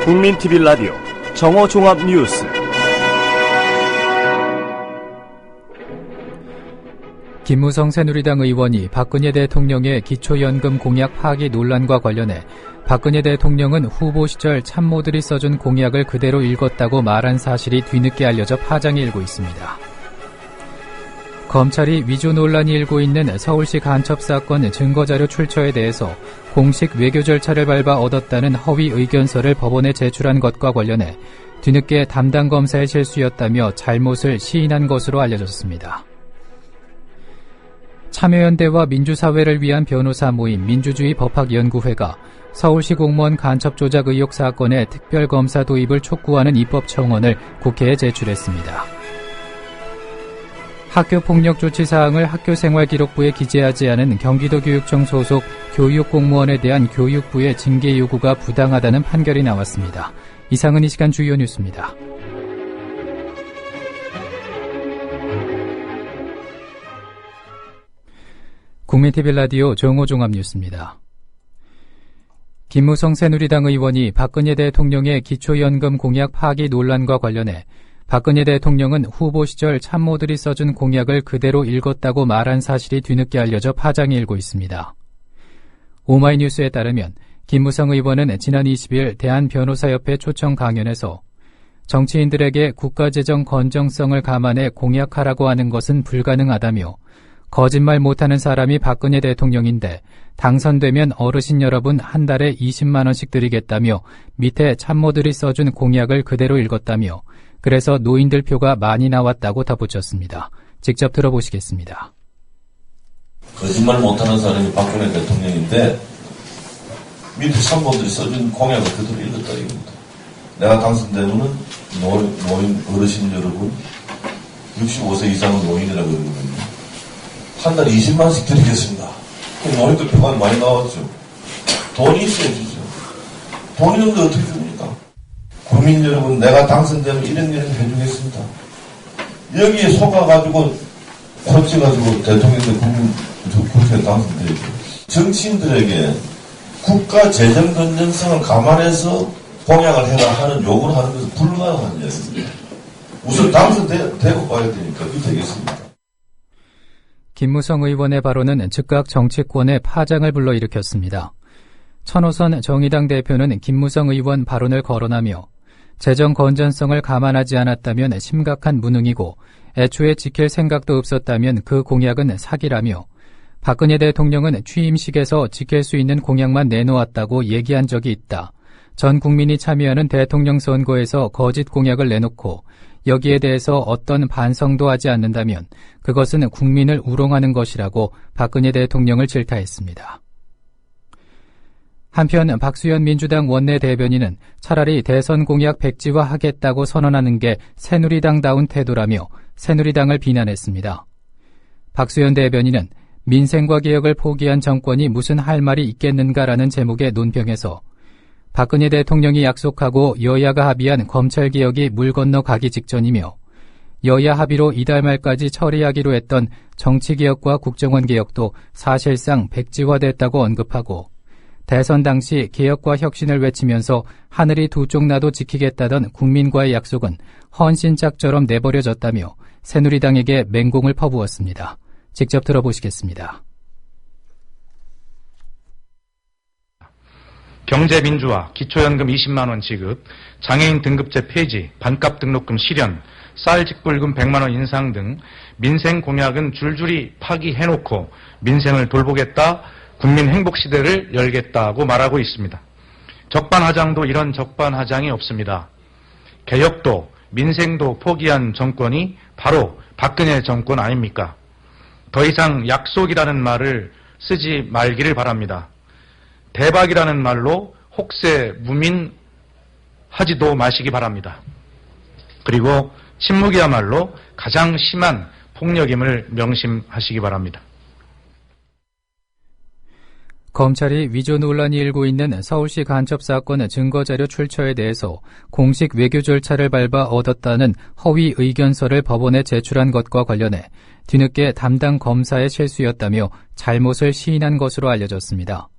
국민TV 라디오 정오종합뉴스. 김무성 새누리당 의원이 박근혜 대통령의 기초연금 공약 파기 논란과 관련해 박근혜 대통령은 후보 시절 참모들이 써준 공약을 그대로 읽었다고 말한 사실이 뒤늦게 알려져 파장이 일고 있습니다. 검찰이 위조 논란이 일고 있는 서울시 간첩 사건 증거자료 출처에 대해서 공식 외교 절차를 밟아 얻었다는 허위 의견서를 법원에 제출한 것과 관련해 뒤늦게 담당 검사의 실수였다며 잘못을 시인한 것으로 알려졌습니다. 참여연대와 민주사회를 위한 변호사 모임 민주주의 법학연구회가 서울시 공무원 간첩 조작 의혹 사건의 특별검사 도입을 촉구하는 입법청원을 국회에 제출했습니다. 학교폭력 조치 사항을 학교생활기록부에 기재하지 않은 경기도교육청 소속 교육공무원에 대한 교육부의 징계 요구가 부당하다는 판결이 나왔습니다. 이상은 이 시간 주요 뉴스입니다. 국민TV 라디오 정오종합뉴스입니다. 김무성 새누리당 의원이 박근혜 대통령의 기초연금 공약 파기 논란과 관련해 박근혜 대통령은 후보 시절 참모들이 써준 공약을 그대로 읽었다고 말한 사실이 뒤늦게 알려져 파장이 일고 있습니다. 오마이뉴스에 따르면 김무성 의원은 지난 20일 대한변호사협회 초청 강연에서 정치인들에게 국가재정 건정성을 감안해 공약하라고 하는 것은 불가능하다며 거짓말 못하는 사람이 박근혜 대통령인데 당선되면 어르신 여러분 한 달에 20만 원씩 드리겠다며 밑에 참모들이 써준 공약을 그대로 읽었다며 그래서 노인들 표가 많이 나왔다고 덧붙였습니다. 직접 들어보시겠습니다. 거짓말 못하는 사람이 박근혜 대통령인데 밑에 참모들이 써준 공약을 그대로 읽었다 이겁니다. 내가 당선되면은 노인 어르신 여러분 65세 이상은 노인이라고 그러거든요. 한 달에 20만 원씩 드리겠습니다. 그럼 노인들 표가 많이 나왔죠. 돈이 있어야 주죠. 돈이 없는데 어떻게 줍니까? 국민 여러분, 내가 당선되면 이런 해주겠습니다. 여기에 속아가지고 코치가지고 대통령들 국회에 당선되죠. 정치인들에게 국가 재정 건전성을 감안해서 공약을 해라 하는 요구를 하는 것은 불가능한 이야기입니다. 우선 당선되고 봐야 되니까 그렇게 되겠습니다. 김무성 의원의 발언은 즉각 정치권의 파장을 불러일으켰습니다. 천호선 정의당 대표는 김무성 의원 발언을 거론하며 재정 건전성을 감안하지 않았다면 심각한 무능이고 애초에 지킬 생각도 없었다면 그 공약은 사기라며 박근혜 대통령은 취임식에서 지킬 수 있는 공약만 내놓았다고 얘기한 적이 있다. 전 국민이 참여하는 대통령 선거에서 거짓 공약을 내놓고 여기에 대해서 어떤 반성도 하지 않는다면 그것은 국민을 우롱하는 것이라고 박근혜 대통령을 질타했습니다. 한편 박수현 민주당 원내대변인은 차라리 대선 공약 백지화하겠다고 선언하는 게 새누리당다운 태도라며 새누리당을 비난했습니다. 박수현 대변인은 민생과 개혁을 포기한 정권이 무슨 할 말이 있겠는가라는 제목의 논평에서 박근혜 대통령이 약속하고 여야가 합의한 검찰개혁이 물 건너 가기 직전이며 여야 합의로 이달 말까지 처리하기로 했던 정치개혁과 국정원 개혁도 사실상 백지화됐다고 언급하고 대선 당시 개혁과 혁신을 외치면서 하늘이 두 쪽 나도 지키겠다던 국민과의 약속은 헌신짝처럼 내버려졌다며 새누리당에게 맹공을 퍼부었습니다. 직접 들어보시겠습니다. 경제민주화, 기초연금 20만 원 지급, 장애인 등급제 폐지, 반값 등록금 실현, 쌀 직불금 100만 원 인상 등 민생 공약은 줄줄이 파기해놓고 민생을 돌보겠다, 국민 행복 시대를 열겠다고 말하고 있습니다. 적반하장도 이런 적반하장이 없습니다. 개혁도 민생도 포기한 정권이 바로 박근혜 정권 아닙니까? 더 이상 약속이라는 말을 쓰지 말기를 바랍니다. 대박이라는 말로 혹세 무민하지도 마시기 바랍니다. 그리고 침묵이야말로 가장 심한 폭력임을 명심하시기 바랍니다. 검찰이 위조 논란이 일고 있는 서울시 간첩 사건 증거자료 출처에 대해서 공식 외교 절차를 밟아 얻었다는 허위 의견서를 법원에 제출한 것과 관련해 뒤늦게 담당 검사의 실수였다며 잘못을 시인한 것으로 알려졌습니다.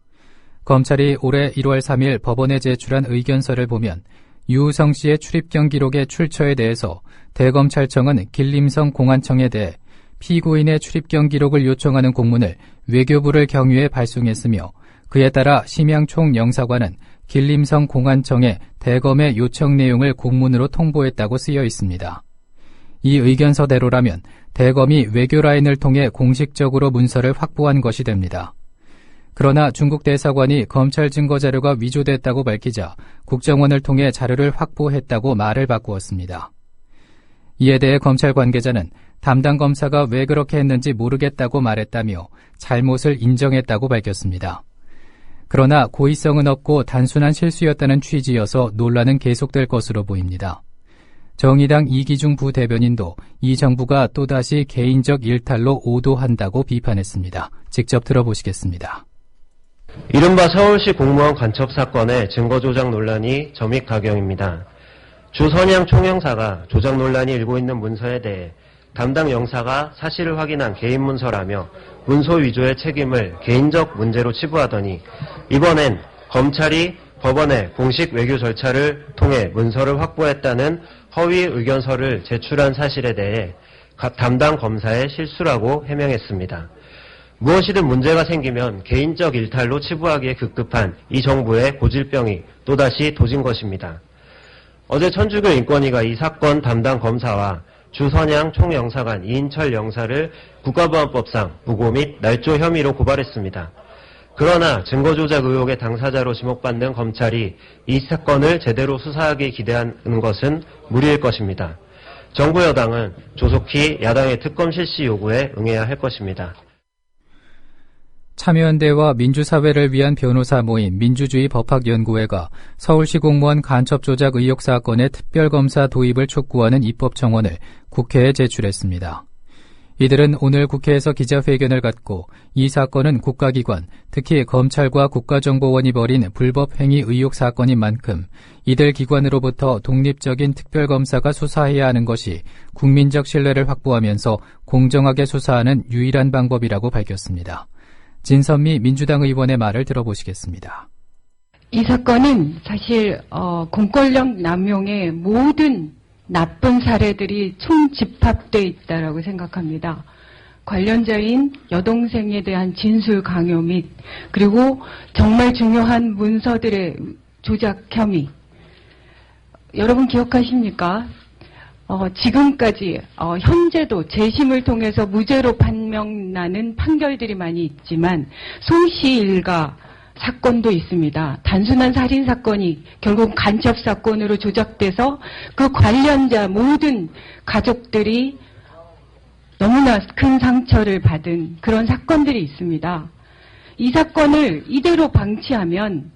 검찰이 올해 1월 3일 법원에 제출한 의견서를 보면 유우성 씨의 출입경 기록의 출처에 대해서 대검찰청은 길림성 공안청에 대해 피고인의 출입경 기록을 요청하는 공문을 외교부를 경유해 발송했으며 그에 따라 심양 총영사관은 길림성 공안청에 대검의 요청 내용을 공문으로 통보했다고 쓰여 있습니다. 이 의견서대로라면 대검이 외교라인을 통해 공식적으로 문서를 확보한 것이 됩니다. 그러나 중국 대사관이 검찰 증거자료가 위조됐다고 밝히자 국정원을 통해 자료를 확보했다고 말을 바꾸었습니다. 이에 대해 검찰 관계자는 담당 검사가 왜 그렇게 했는지 모르겠다고 말했다며 잘못을 인정했다고 밝혔습니다. 그러나 고의성은 없고 단순한 실수였다는 취지여서 논란은 계속될 것으로 보입니다. 정의당 이기중 부대변인도 이 정부가 또다시 개인적 일탈로 오도한다고 비판했습니다. 직접 들어보시겠습니다. 이른바 서울시 공무원 간첩 사건의 증거 조작 논란이 점입가경입니다. 주선양 총영사가 조작 논란이 일고 있는 문서에 대해 담당 영사가 사실을 확인한 개인 문서라며 문서 위조의 책임을 개인적 문제로 치부하더니 이번엔 검찰이 법원에 공식 외교 절차를 통해 문서를 확보했다는 허위 의견서를 제출한 사실에 대해 담당 검사의 실수라고 해명했습니다. 무엇이든 문제가 생기면 개인적 일탈로 치부하기에 급급한 이 정부의 고질병이 또다시 도진 것입니다. 어제 천주교 인권위가 이 사건 담당 검사와 주선양 총영사관 이인철 영사를 국가보안법상 무고 및 날조 혐의로 고발했습니다. 그러나 증거조작 의혹의 당사자로 지목받는 검찰이 이 사건을 제대로 수사하기 기대하는 것은 무리일 것입니다. 정부 여당은 조속히 야당의 특검 실시 요구에 응해야 할 것입니다. 참여연대와 민주사회를 위한 변호사 모임 민주주의 법학연구회가 서울시 공무원 간첩 조작 의혹 사건의 특별검사 도입을 촉구하는 입법청원을 국회에 제출했습니다. 이들은 오늘 국회에서 기자회견을 갖고 이 사건은 국가기관, 특히 검찰과 국가정보원이 벌인 불법행위 의혹 사건인 만큼 이들 기관으로부터 독립적인 특별검사가 수사해야 하는 것이 국민적 신뢰를 확보하면서 공정하게 수사하는 유일한 방법이라고 밝혔습니다. 진선미 민주당 의원의 말을 들어보시겠습니다. 이 사건은 사실 공권력 남용의 모든 나쁜 사례들이 총집합되어 있다고 생각합니다. 관련자인 여동생에 대한 진술 강요 및 그리고 정말 중요한 문서들의 조작 혐의. 여러분 기억하십니까? 지금까지 현재도 재심을 통해서 무죄로 판명나는 판결들이 많이 있지만 송씨 일가 사건도 있습니다. 단순한 살인 사건이 결국 간첩 사건으로 조작돼서 그 관련자 모든 가족들이 너무나 큰 상처를 받은 그런 사건들이 있습니다. 이 사건을 이대로 방치하면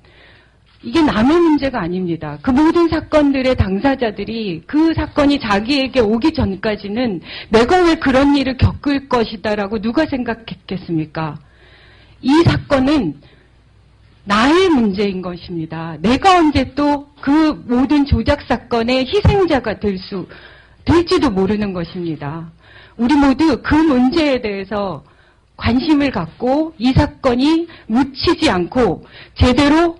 이게 남의 문제가 아닙니다. 그 모든 사건들의 당사자들이 그 사건이 자기에게 오기 전까지는 내가 왜 그런 일을 겪을 것이다라고 누가 생각했겠습니까? 이 사건은 나의 문제인 것입니다. 내가 언제 또 그 모든 조작 사건의 희생자가 될지도 모르는 것입니다. 우리 모두 그 문제에 대해서 관심을 갖고 이 사건이 묻히지 않고 제대로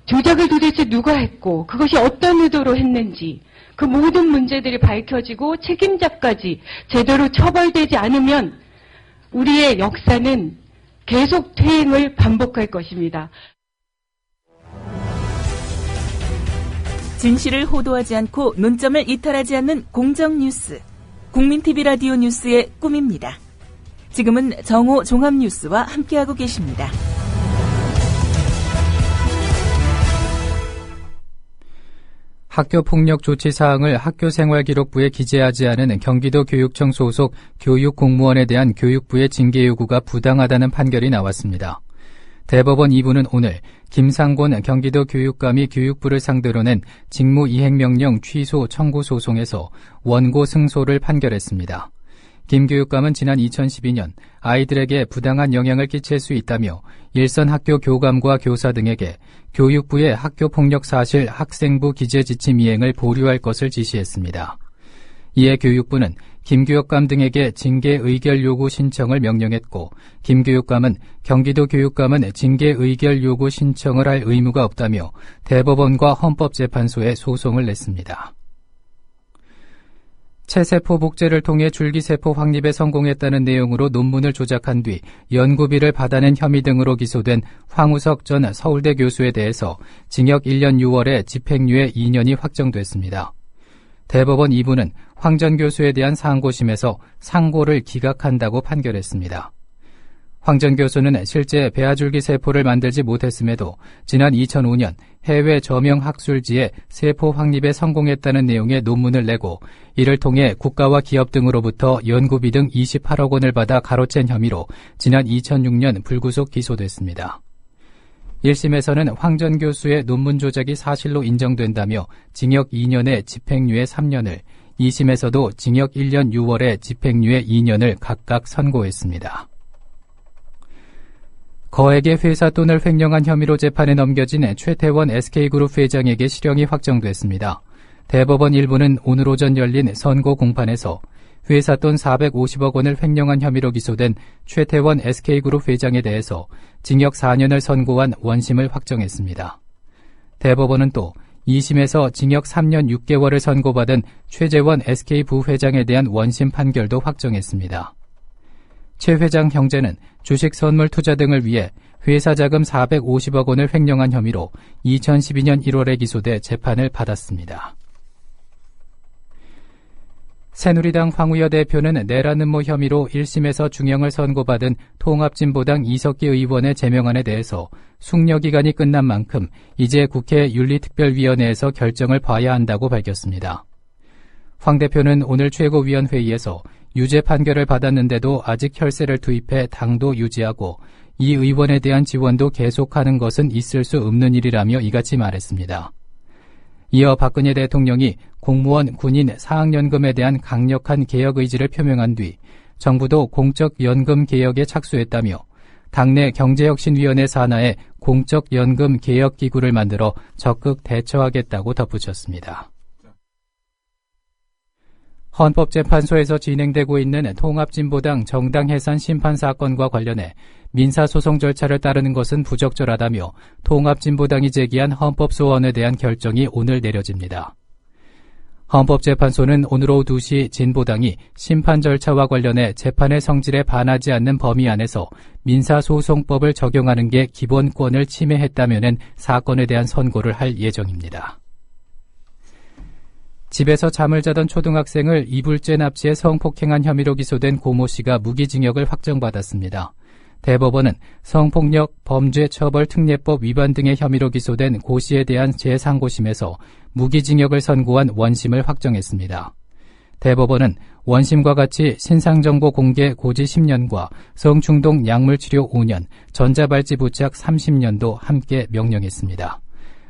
조작을 도대체 누가 했고 그것이 어떤 의도로 했는지 그 모든 문제들이 밝혀지고 책임자까지 제대로 처벌되지 않으면 우리의 역사는 계속 퇴행을 반복할 것입니다. 진실을 호도하지 않고 논점을 이탈하지 않는 공정뉴스. 국민TV 라디오 뉴스의 꿈입니다. 지금은 정오 종합뉴스와 함께하고 계십니다. 학교폭력 조치 사항을 학교생활기록부에 기재하지 않은 경기도 교육청 소속 교육공무원에 대한 교육부의 징계 요구가 부당하다는 판결이 나왔습니다. 대법원 2부는 오늘 김상곤 경기도 교육감이 교육부를 상대로 낸 직무이행명령 취소 청구 소송에서 원고 승소를 판결했습니다. 김 교육감은 지난 2012년 아이들에게 부당한 영향을 끼칠 수 있다며 일선 학교 교감과 교사 등에게 교육부의 학교폭력 사실 학생부 기재 지침 이행을 보류할 것을 지시했습니다. 이에 교육부는 김교육감 등에게 징계 의결 요구 신청을 명령했고 김교육감은 경기도 교육감은 징계 의결 요구 신청을 할 의무가 없다며 대법원과 헌법재판소에 소송을 냈습니다. 체세포 복제를 통해 줄기세포 확립에 성공했다는 내용으로 논문을 조작한 뒤 연구비를 받아낸 혐의 등으로 기소된 황우석 전 서울대 교수에 대해서 징역 1년 6월에 집행유예 2년이 확정됐습니다. 대법원 2부는 황 전 교수에 대한 상고심에서 상고를 기각한다고 판결했습니다. 황 전 교수는 실제 배아줄기 세포를 만들지 못했음에도 지난 2005년 해외 저명 학술지에 세포 확립에 성공했다는 내용의 논문을 내고 이를 통해 국가와 기업 등으로부터 연구비 등 28억 원을 받아 가로챈 혐의로 지난 2006년 불구속 기소됐습니다. 1심에서는 황 전 교수의 논문 조작이 사실로 인정된다며 징역 2년에 집행유예 3년을, 2심에서도 징역 1년 6월에 집행유예 2년을 각각 선고했습니다. 거액의 회사 돈을 횡령한 혐의로 재판에 넘겨진 최태원 SK그룹 회장에게 실형이 확정됐습니다. 대법원 1부는 오늘 오전 열린 선고 공판에서 회사 돈 450억 원을 횡령한 혐의로 기소된 최태원 SK그룹 회장에 대해서 징역 4년을 선고한 원심을 확정했습니다. 대법원은 또 2심에서 징역 3년 6개월을 선고받은 최재원 SK 부회장에 대한 원심 판결도 확정했습니다. 최 회장 형제는 주식 선물 투자 등을 위해 회사 자금 450억 원을 횡령한 혐의로 2012년 1월에 기소돼 재판을 받았습니다. 새누리당 황우여 대표는 내란 음모 혐의로 1심에서 중형을 선고받은 통합진보당 이석기 의원의 제명안에 대해서 숙려기간이 끝난 만큼 이제 국회 윤리특별위원회에서 결정을 봐야 한다고 밝혔습니다. 황 대표는 오늘 최고위원회의에서 유죄 판결을 받았는데도 아직 혈세를 투입해 당도 유지하고 이 의원에 대한 지원도 계속하는 것은 있을 수 없는 일이라며 이같이 말했습니다. 이어 박근혜 대통령이 공무원, 군인, 사학연금에 대한 강력한 개혁 의지를 표명한 뒤 정부도 공적연금 개혁에 착수했다며 당내 경제혁신위원회 산하에 공적연금 개혁기구를 만들어 적극 대처하겠다고 덧붙였습니다. 헌법재판소에서 진행되고 있는 통합진보당 정당 해산 심판 사건과 관련해 민사소송 절차를 따르는 것은 부적절하다며 통합진보당이 제기한 헌법소원에 대한 결정이 오늘 내려집니다. 헌법재판소는 오늘 오후 2시 진보당이 심판 절차와 관련해 재판의 성질에 반하지 않는 범위 안에서 민사소송법을 적용하는 게 기본권을 침해했다면은 사건에 대한 선고를 할 예정입니다. 집에서 잠을 자던 초등학생을 이불죄 납치해 성폭행한 혐의로 기소된 고모 씨가 무기징역을 확정받았습니다. 대법원은 성폭력 범죄처벌특례법 위반 등의 혐의로 기소된 고 씨에 대한 재상고심에서 무기징역을 선고한 원심을 확정했습니다. 대법원은 원심과 같이 신상정보 공개 고지 10년과 성충동 약물치료 5년, 전자발찌 부착 30년도 함께 명령했습니다.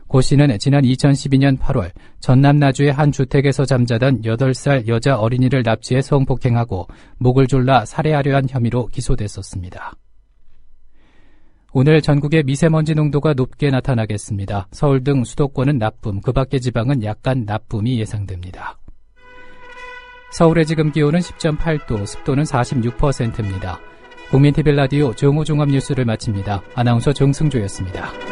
고 씨는 지난 2012년 8월 전남 나주의 한 주택에서 잠자던 8살 여자 어린이를 납치해 성폭행하고 목을 졸라 살해하려 한 혐의로 기소됐었습니다. 오늘 전국의 미세먼지 농도가 높게 나타나겠습니다. 서울 등 수도권은 나쁨, 그 밖의 지방은 약간 나쁨이 예상됩니다. 서울의 지금 기온은 10.8도, 습도는 46%입니다. 국민TV 라디오 정오 종합 뉴스를 마칩니다. 아나운서 정승조였습니다.